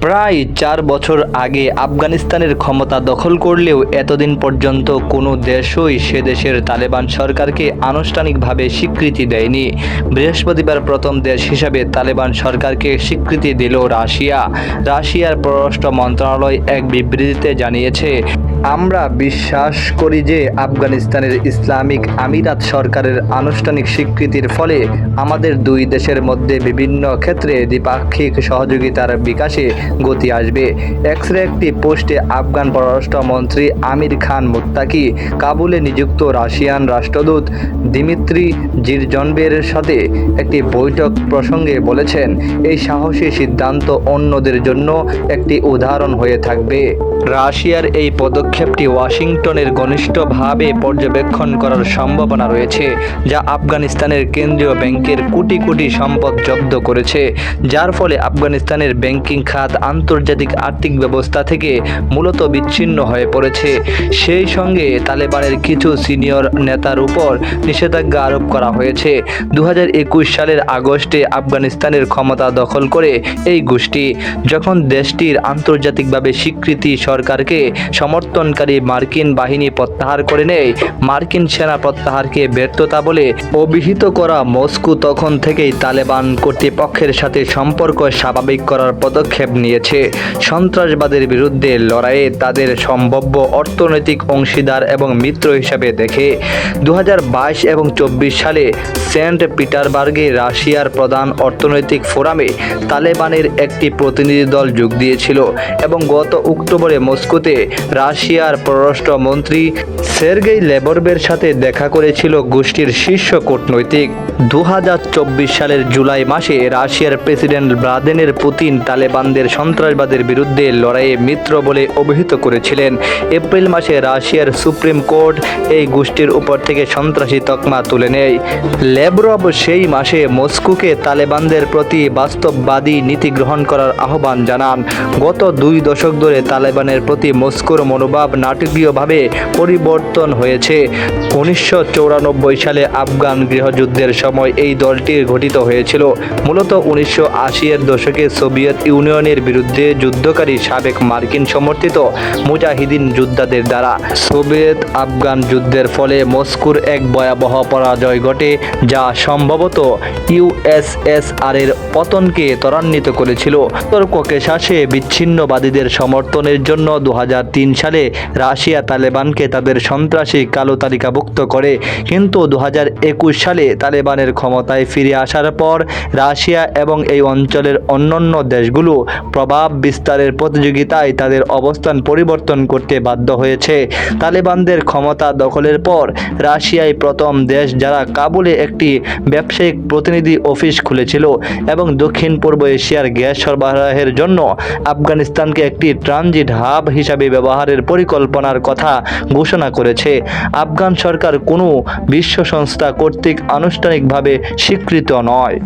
প্রায় ৪ বছর আগে আফগানিস্তানের ক্ষমতা দখল করলেও এতদিন পর্যন্ত কোনো দেশই সে দেশের তালেবান সরকারকে আনুষ্ঠানিকভাবে স্বীকৃতি দেয়নি। বৃহস্পতিবার প্রথম দেশ হিসাবে তালেবান সরকারকে স্বীকৃতি দিল রাশিয়া। রাশিয়ার পররাষ্ট্র মন্ত্রণালয় এক বিবৃতিতে জানিয়েছে, আমরা বিশ্বাস করি যে আফগানিস্তানের ইসলামিক আমিরাত সরকারের আনুষ্ঠানিক স্বীকৃতির ফলে আমাদের দুই দেশের মধ্যে বিভিন্ন ক্ষেত্রে দ্বিপাক্ষিক সহযোগিতার বিকাশে গতি আসবে। এক্সরে একটি পোস্টে আফগান পররাষ্ট্রমন্ত্রী আমির খান মুত্তাকি কাবুলে নিযুক্ত রাশিয়ান রাষ্ট্রদূত দিমিত্রি জিরজনভের সাথে একটি বৈঠক প্রসঙ্গে বলেছেন, এই সাহসী সিদ্ধান্ত অন্যদের জন্য একটি উদাহরণ হয়ে থাকবে। রাশিয়ার এই পদক্ষেপটি ওয়াশিংটনের ঘনিষ্ঠভাবে পর্যবেক্ষণ করার সম্ভাবনা রয়েছে, যা আফগানিস্তানের কেন্দ্রীয় ব্যাংকের কোটি কোটি সম্পদ জব্দ করেছে, যার ফলে আফগানিস্তানের ব্যাংকিং খাত আন্তর্জাতিক আর্থিক ব্যবস্থা থেকে মূলত বিচ্ছিন্ন হয়ে পড়েছে। সেই সঙ্গে তালেবানের কিছু সিনিয়র নেতার উপর নিষেধাজ্ঞা আরোপ করা হয়েছে। 2021 সালের আগস্টে আফগানিস্তানের ক্ষমতা দখল করে এই গোষ্ঠী, যখন দেশটির আন্তর্জাতিকভাবে স্বীকৃতি সরকারকে সমর্থনকারী মার্কিন বাহিনী প্রত্যাহার করে নেয়। মার্কিন সেনা প্রত্যাহারকে ব্যর্থতা বলে অভিহিত করা মস্কো তখন থেকেই তালেবান কর্তৃপক্ষের সাথে সম্পর্ক স্বাভাবিক করার পদক্ষেপ নিয়েছে। সন্ত্রাসবাদের বিরুদ্ধে লড়াইয়ে তাদের সম্ভাব্য অর্থনৈতিক অংশীদার এবং মিত্র হিসাবে দেখে। 2022 এবং 24 সালে সেন্ট পিটারবার্গে রাশিয়ার প্রধান অর্থনৈতিক ফোরামে তালেবানের একটি প্রতিনিধি দল যোগ দিয়েছিল এবং গত অক্টোবরে মস্কোতে রাশিয়ার পররাষ্ট্রমন্ত্রী সের্গেই লেভরভের সাথে দেখা করেছিল গোষ্ঠীর শীর্ষ কূটনৈতিক। 2024 সালের জুলাই মাসে রাশিয়ার প্রেসিডেন্ট ভ্লাদিমির পুতিন তালেবানদের সন্ত্রাসবাদের বিরুদ্ধে লড়াইয়ে মিত্র বলে অভিহিত করেছিলেন। এপ্রিল মাসে রাশিয়ার সুপ্রিম কোর্ট এই গোষ্ঠীর উপর থেকে সন্ত্রাসী তকমা তুলে নেয়। লেভরভ সেই মাসে মস্কোকে তালেবানদের প্রতি বাস্তববাদী নীতি গ্রহণ করার আহ্বান জানান। গত 2 দশক ধরে তালেবানের প্রতি মস্কোর মনোভাব নাটকীয়ভাবে পরিবর্তন হয়েছে। 1994 সালে আফগান গৃহযুদ্ধের সময় এই দলটি গঠিত হয়েছিল, মূলত 1980-এর দশকে সোভিয়েত ইউনিয়নের বিরুদ্ধে যুদ্ধকারী সাবেক মার্কিন সমর্থিত মুজাহিদিন যোদ্ধাদের দ্বারা। সোভিয়েত আফগান যুদ্ধের ফলে মস্কোর এক ভয়াবহ পরাজয় ঘটে, যা সম্ভবত ইউএসএসআরের পতনকে ত্বরান্বিত করেছিল। উত্তর ককেশাসে বিচ্ছিন্নবাদীদের সমর্থনের জন্য 2003 সালে রাশিয়া তালেবানকে তাদের সন্ত্রাসী কালো তালিকাভুক্ত করে, কিন্তু 2021 সালে তালেবানের ক্ষমতায় ফিরে আসার পর রাশিয়া এবং এই অঞ্চলের অন্যান্য দেশগুলো প্রভাব বিস্তারের প্রতিযোগিতায় তাদের অবস্থান পরিবর্তন করতে বাধ্য হয়েছে। তালেবানদের ক্ষমতা দখলের পর রাশিয়াই প্রথম দেশ যারা কাবুলে একটি ব্যবসায়িক প্রতিনিধি অফিস খুলেছিল এবং দক্ষিণ পূর্ব এশিয়ার গ্যাস সরবরাহের জন্য আফগানিস্তানকে একটি ট্রানজিট হাব হিসাবে ব্যবহারের পরিকল্পনার কথা ঘোষণা করেছে। আফগান সরকার কোনো বিশ্ব সংস্থা কর্তৃক আনুষ্ঠানিকভাবে স্বীকৃত নয়।